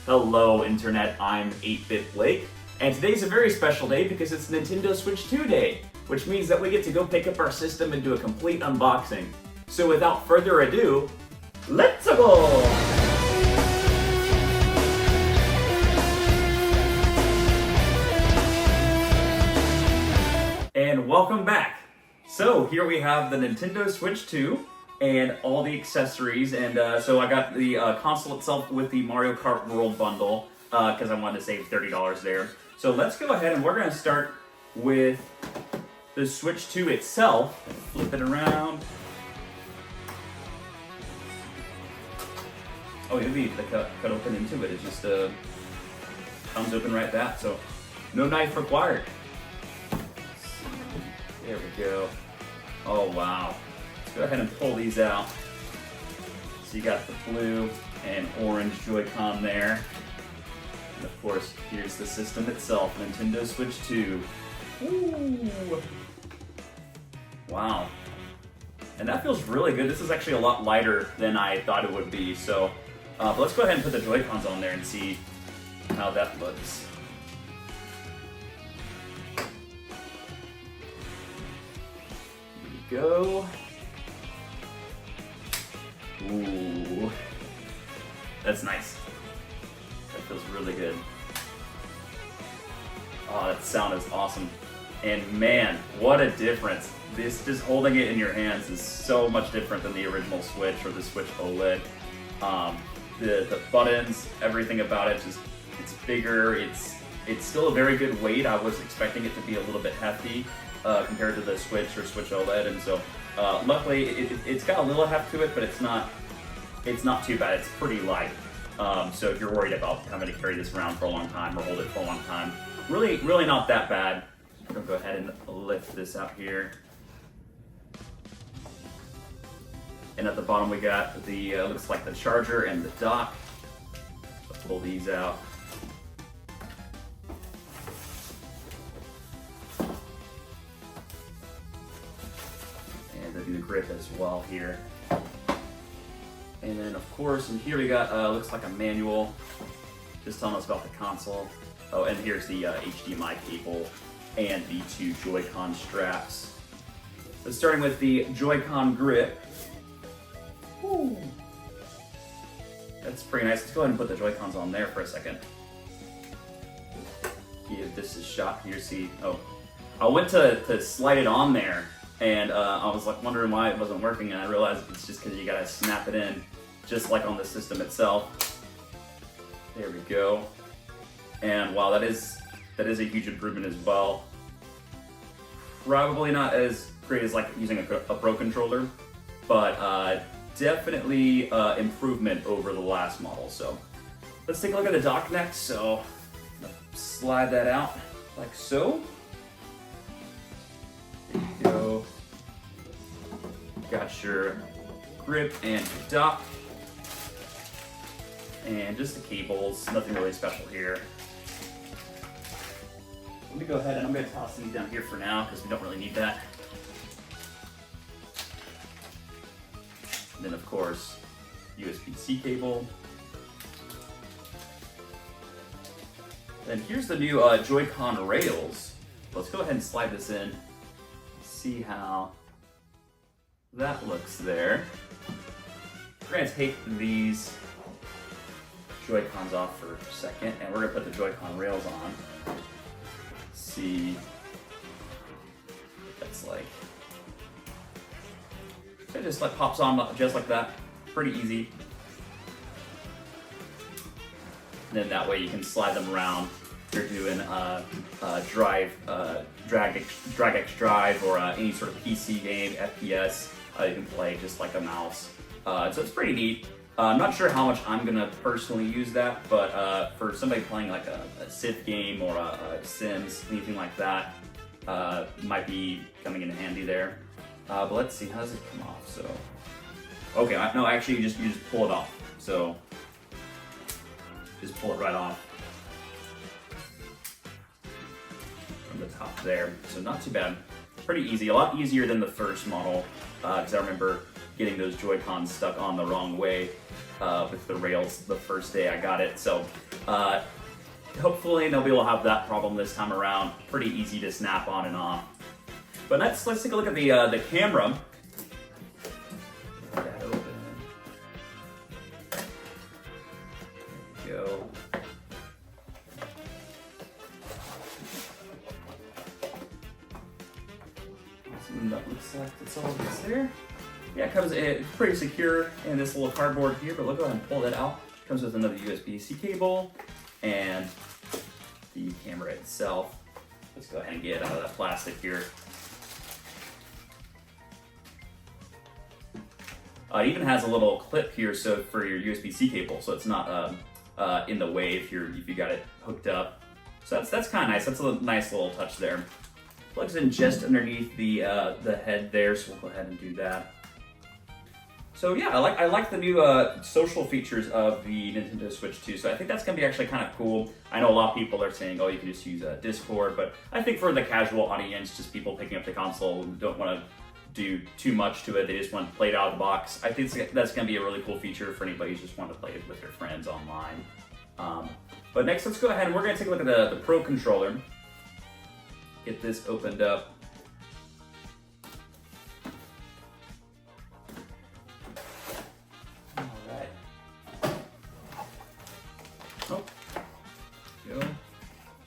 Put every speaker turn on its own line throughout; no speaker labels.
Hello Internet, I'm 8BitBlake, and today's a very special day because it's Nintendo Switch 2 Day, which means that we get to go pick up our system and do a complete unboxing. So without further ado, let's go! And welcome back! So here we have the Nintendo Switch 2 and all the accessories, and so I got the console itself with the Mario Kart World Bundle because I wanted to save $30 there. So let's go ahead and we're going to start with the Switch 2 itself. Flip it around. Oh, you'll be able to cut open into it. It just comes open right that, so no knife required. There we go. Oh wow. Let's go ahead and pull these out. So you got the blue and orange Joy-Con there. And of course, here's the system itself, Nintendo Switch 2. Ooh. Wow. And that feels really good. This is actually a lot lighter than I thought it would be. So but let's go ahead and put the Joy-Cons on there and see how that looks. Here we go. Ooh, that's nice. That feels really good. Oh, that sound is awesome. And man, what a difference. This, just holding it in your hands is so much different than the original Switch or the Switch OLED. The buttons, everything about it, just it's bigger. It's still a very good weight. I was expecting it to be a little bit hefty compared to the Switch or Switch OLED, and so luckily it's got a little heft to it, but it's not too bad. It's pretty light. So if you're worried about having to carry this around for a long time or hold it for a long time, really not that bad. I'm gonna go ahead and lift this out here. And at the bottom we got the, looks like the charger and the dock. So pull these out. And the new grip as well here. And then of course, in here we got, looks like a manual, just telling us about the console. Oh, and here's the HDMI cable and the two Joy-Con straps. So starting with the Joy-Con grip. Ooh. That's pretty nice. Let's go ahead and put the Joy-Cons on there for a second. Give this a shot here, see. Oh, I went to slide it on there, and I was like wondering why it wasn't working, and I realized it's just because you gotta snap it in, just like on the system itself. There we go. And wow, that is a huge improvement as well. Probably not as great as like using a Pro controller, but definitely improvement over the last model. So let's take a look at the dock next. So slide that out like so. There you go. Got your grip and your dock. And just the cables, nothing really special here. Let me go ahead and I'm going to toss these down here for now because we don't really need that. And then of course, USB-C cable. Then here's the new Joy-Con rails. Let's go ahead and slide this in. See how that looks there. We're going to take these Joy-Cons off for a second, and we're going to put the Joy-Con rails on. See what that's like. So it just like pops on just like that. Pretty easy. And then that way you can slide them around. If you're doing drag X drive or any sort of PC game, FPS, you can play just like a mouse. So it's pretty neat. I'm not sure how much I'm gonna personally use that, but for somebody playing like a Civ game or a Sims, anything like that, might be coming in handy there. But let's see, how does it come off? So, okay, no, actually, you just pull it off. So, just pull it right off from the top there. So not too bad. Pretty easy, a lot easier than the first model, because I remember getting those Joy-Cons stuck on the wrong way. with the rails the first day I got it. So hopefully nobody will have that problem this time around. Pretty easy to snap on and off. But let's take a look at the camera. Get that open. There we go. Awesome. That looks like that's all that's there. Yeah, it comes pretty secure in this little cardboard here, but let's go ahead and pull that out. It comes with another USB-C cable and the camera itself. Let's go ahead and get out of that plastic here. It even has a little clip here, so for your USB-C cable, so it's not in the way if you got it hooked up. So that's kind of nice. That's a nice little touch there. Plugs in just underneath the head there, so we'll go ahead and do that. So yeah, I like the new social features of the Nintendo Switch 2, so I think that's going to be actually kind of cool. I know a lot of people are saying, oh, you can just use Discord, but I think for the casual audience, just people picking up the console and don't want to do too much to it, they just want to play it out of the box. I think that's going to be a really cool feature for anybody who just wants to play it with their friends online. But next, let's go ahead and we're going to take a look at the Pro Controller. Get this opened up.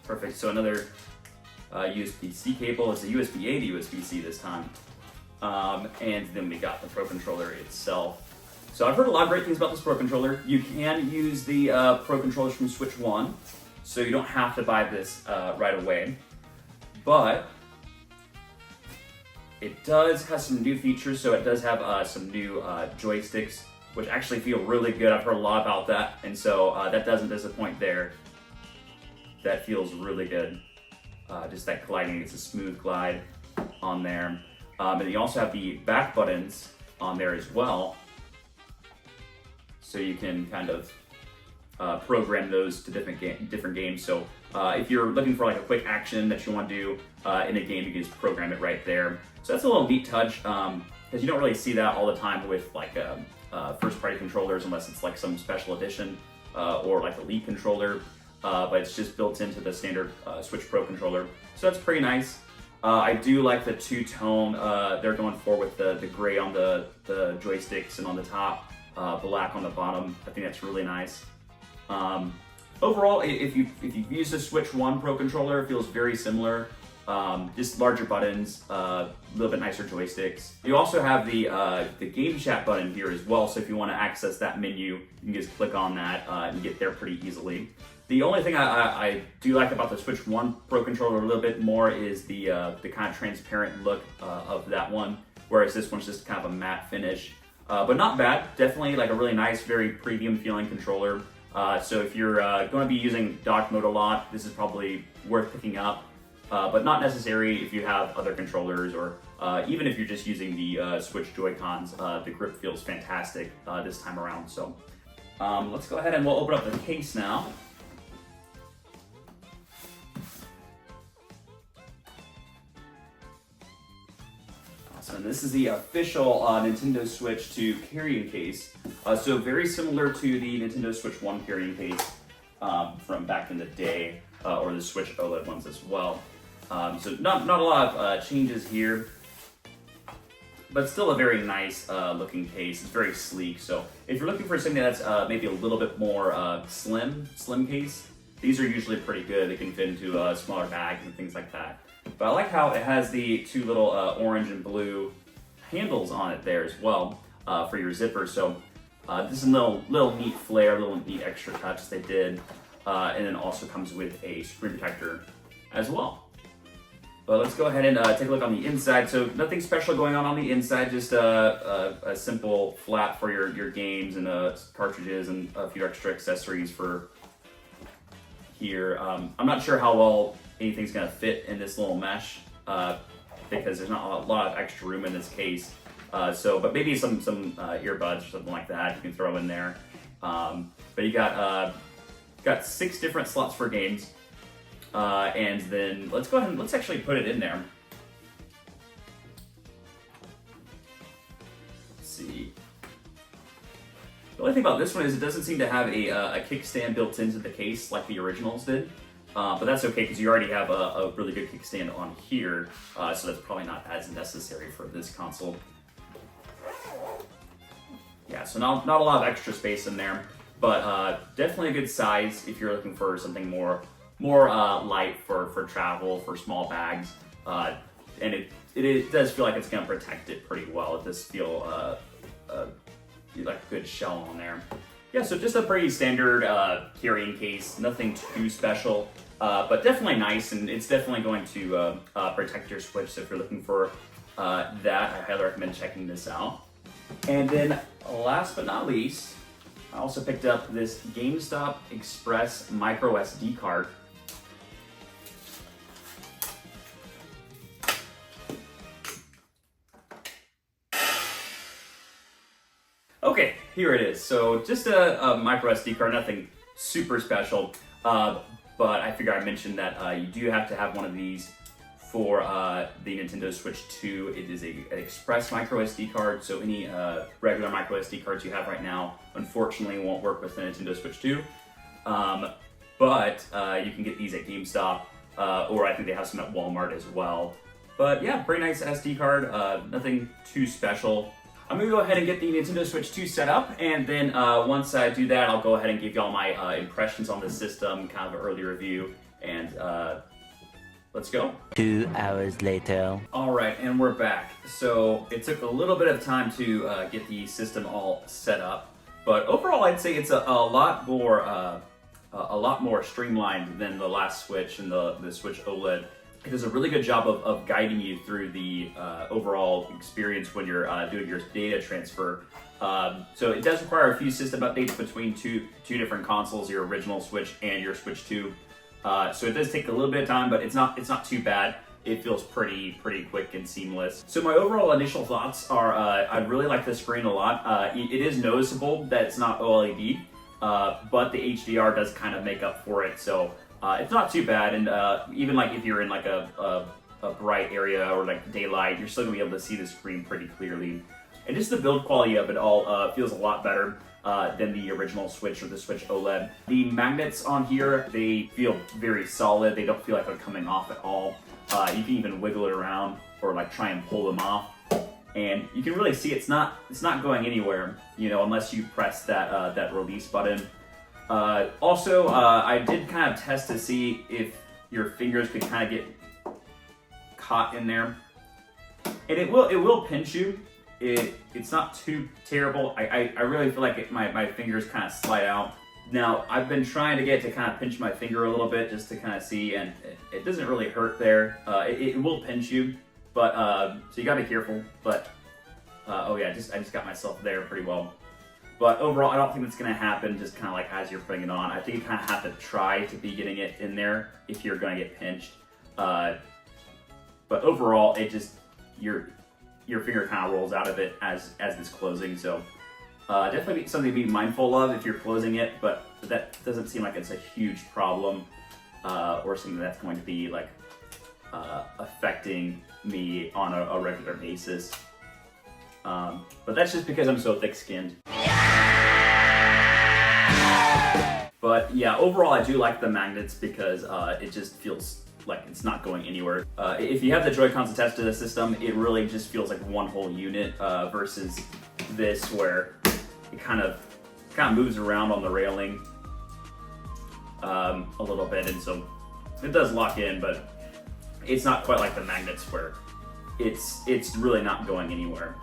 Perfect, so another USB-C cable. It's a USB-A to USB-C this time. And then we got the Pro Controller itself. So I've heard a lot of great things about this Pro Controller. You can use the Pro Controllers from Switch 1, so you don't have to buy this right away. But it does have some new features, so it does have some new joysticks, which actually feel really good. I've heard a lot about that, and so that doesn't disappoint there. That feels really good. Just that gliding, it's a smooth glide on there. And you also have the back buttons on there as well. So you can kind of program those to different games. So if you're looking for like a quick action that you want to do in a game, you can just program it right there. So that's a little neat touch, because you don't really see that all the time with like first-party controllers unless it's like some special edition or like a Elite controller. But it's just built into the standard Switch Pro controller. So that's pretty nice. I do like the two-tone they're going for with the gray on the joysticks and on the top, black on the bottom. I think that's really nice. Overall, if you've used the Switch 1 Pro controller, it feels very similar. Just larger buttons, a little bit nicer joysticks. You also have the game chat button here as well, so if you want to access that menu, you can just click on that and get there pretty easily. The only thing I do like about the Switch 1 Pro Controller a little bit more is the kind of transparent look of that one, whereas this one's just kind of a matte finish. But not bad, definitely like a really nice, very premium feeling controller. So if you're going to be using dock mode a lot, this is probably worth picking up, but not necessary if you have other controllers or even if you're just using the Switch Joy-Cons. The grip feels fantastic this time around. So let's go ahead and we'll open up the case now. And this is the official Nintendo Switch 2 carrying case. So very similar to the Nintendo Switch 1 carrying case from back in the day, or the Switch OLED ones as well. So not a lot of changes here, but still a very nice looking case. It's very sleek. So if you're looking for something that's maybe a little bit more slim case, these are usually pretty good. They can fit into smaller bags and things like that. But I like how it has the two little orange and blue handles on it there as well for your zipper. So this is a little neat flair, a little neat extra touch they did. And then also comes with a screen protector as well. But let's go ahead and take a look on the inside. So nothing special going on the inside, just a simple flap for your games and cartridges and a few extra accessories for here. I'm not sure how well anything's gonna fit in this little mesh because there's not a lot of extra room in this case. But maybe some earbuds or something like that you can throw in there. But you got 6 different slots for games. And then let's go ahead and let's actually put it in there. Let's see. The only thing about this one is it doesn't seem to have a kickstand built into the case like the originals did. But that's okay because you already have a really good kickstand on here, so that's probably not as necessary for this console. Yeah, so not a lot of extra space in there, but definitely a good size if you're looking for something more light for travel, for small bags, and it does feel like it's going to protect it pretty well. It does feel like a good shell on there. Yeah, so just a pretty standard carrying case, nothing too special, but definitely nice, and it's definitely going to protect your Switch. So if you're looking for that, I highly recommend checking this out. And then last but not least, I also picked up this GameStop Express micro SD card. Okay, here it is. So just a micro SD card, nothing super special, but I figure I mentioned that you do have to have one of these for the Nintendo Switch 2. It is an express micro SD card, so any regular micro SD cards you have right now, unfortunately, won't work with the Nintendo Switch 2. But you can get these at GameStop, or I think they have some at Walmart as well. But yeah, pretty nice SD card, nothing too special. I'm gonna go ahead and get the Nintendo Switch 2 set up, and then once I do that, I'll go ahead and give y'all my impressions on the system, kind of an early review, and let's go.
2 hours later.
All right, and we're back. So it took a little bit of time to get the system all set up, but overall, I'd say it's a lot more streamlined than the last Switch and the Switch OLED. It does a really good job of guiding you through the overall experience when you're doing your data transfer. So it does require a few system updates between two different consoles, your original Switch and your Switch 2. So it does take a little bit of time, but it's not too bad. It feels pretty quick and seamless. So my overall initial thoughts are I really like the screen a lot. It is noticeable that it's not OLED, but the HDR does kind of make up for it. So it's not too bad, and even like if you're in like a bright area or like daylight, you're still gonna be able to see the screen pretty clearly. And just the build quality of it all feels a lot better than the original Switch or the Switch OLED. The magnets on here, they feel very solid. They don't feel like they're coming off at all. You can even wiggle it around or like try and pull them off, and you can really see it's not going anywhere, you know, unless you press that release button. Also, I did kind of test to see if your fingers could kind of get caught in there, and it will pinch you. It's not too terrible. I really feel like my fingers kind of slide out. Now, I've been trying to get to kind of pinch my finger a little bit just to kind of see, and it doesn't really hurt there. It will pinch you, but so you gotta be careful. But oh yeah, I just got myself there pretty well. But overall, I don't think that's gonna happen just kind of like as you're putting it on. I think you kind of have to try to be getting it in there if you're gonna get pinched. But overall, it just your finger kind of rolls out of it as it's closing. So definitely something to be mindful of if you're closing it. But that doesn't seem like it's a huge problem or something that's going to be like affecting me on a regular basis. But that's just because I'm so thick-skinned. But yeah, overall I do like the magnets because it just feels like it's not going anywhere. If you have the Joy-Cons attached to the system, it really just feels like one whole unit versus this where it kind of moves around on the railing a little bit, and so it does lock in, but it's not quite like the magnets where it's really not going anywhere.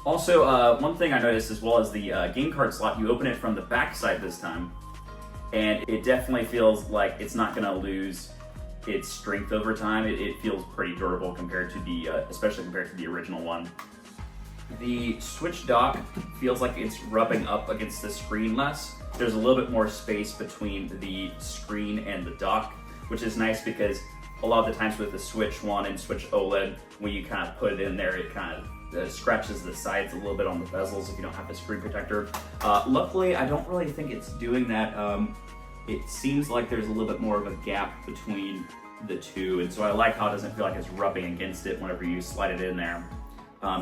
Also, one thing I noticed as well is the game card slot, you open it from the back side this time, and it definitely feels like it's not gonna lose its strength over time. It feels pretty durable compared to especially compared to the original one. The Switch dock feels like it's rubbing up against the screen less. There's a little bit more space between the screen and the dock, which is nice because a lot of the times with the Switch 1 and Switch OLED, when you kind of put it in there, it kind of scratches the sides a little bit on the bezels if you don't have the screen protector. Luckily, I don't really think it's doing that. It seems like there's a little bit more of a gap between the two, and so I like how it doesn't feel like it's rubbing against it whenever you slide it in there.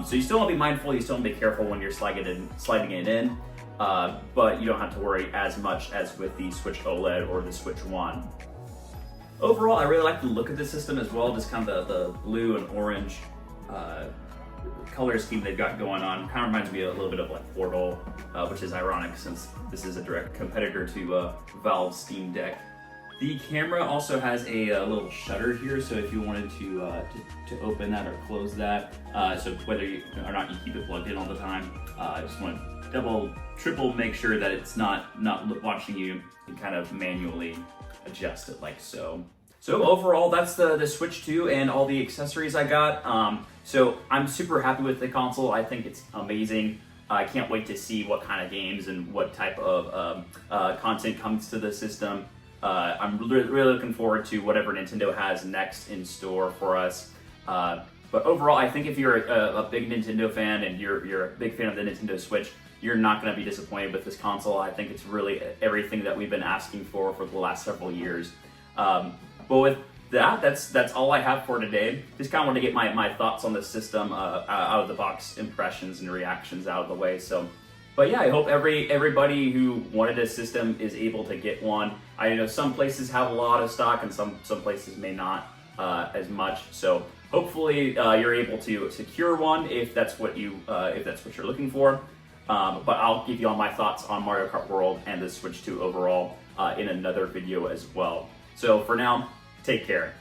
So you still want to be mindful, you still want to be careful when you're sliding it in, but you don't have to worry as much as with the Switch OLED or the Switch One. Overall, I really like the look of the system as well, just kind of the blue and orange color scheme they've got going on. Kind of reminds me a little bit of like Portal, which is ironic since this is a direct competitor to Valve's Steam Deck. The camera also has a little shutter here, so if you wanted to open that or close that, so whether you or not you keep it plugged in all the time, I just want to double, triple make sure that it's not watching you and kind of manually adjust it like so. So overall, that's the Switch 2 and all the accessories I got. So I'm super happy with the console. I think it's amazing. I can't wait to see what kind of games and what type of content comes to the system. I'm really looking forward to whatever Nintendo has next in store for us. But overall, I think if you're a big Nintendo fan and you're a big fan of the Nintendo Switch, you're not going to be disappointed with this console. I think it's really everything that we've been asking for the last several years. But with that, that's all I have for today. Just kind of wanted to get my thoughts on the system, out of the box impressions and reactions out of the way. So, but yeah, I hope everybody who wanted a system is able to get one. I know some places have a lot of stock and some places may not as much. So hopefully you're able to secure one if that's what you're looking for. But I'll give you all my thoughts on Mario Kart World and the Switch 2 overall in another video as well. So for now, take care.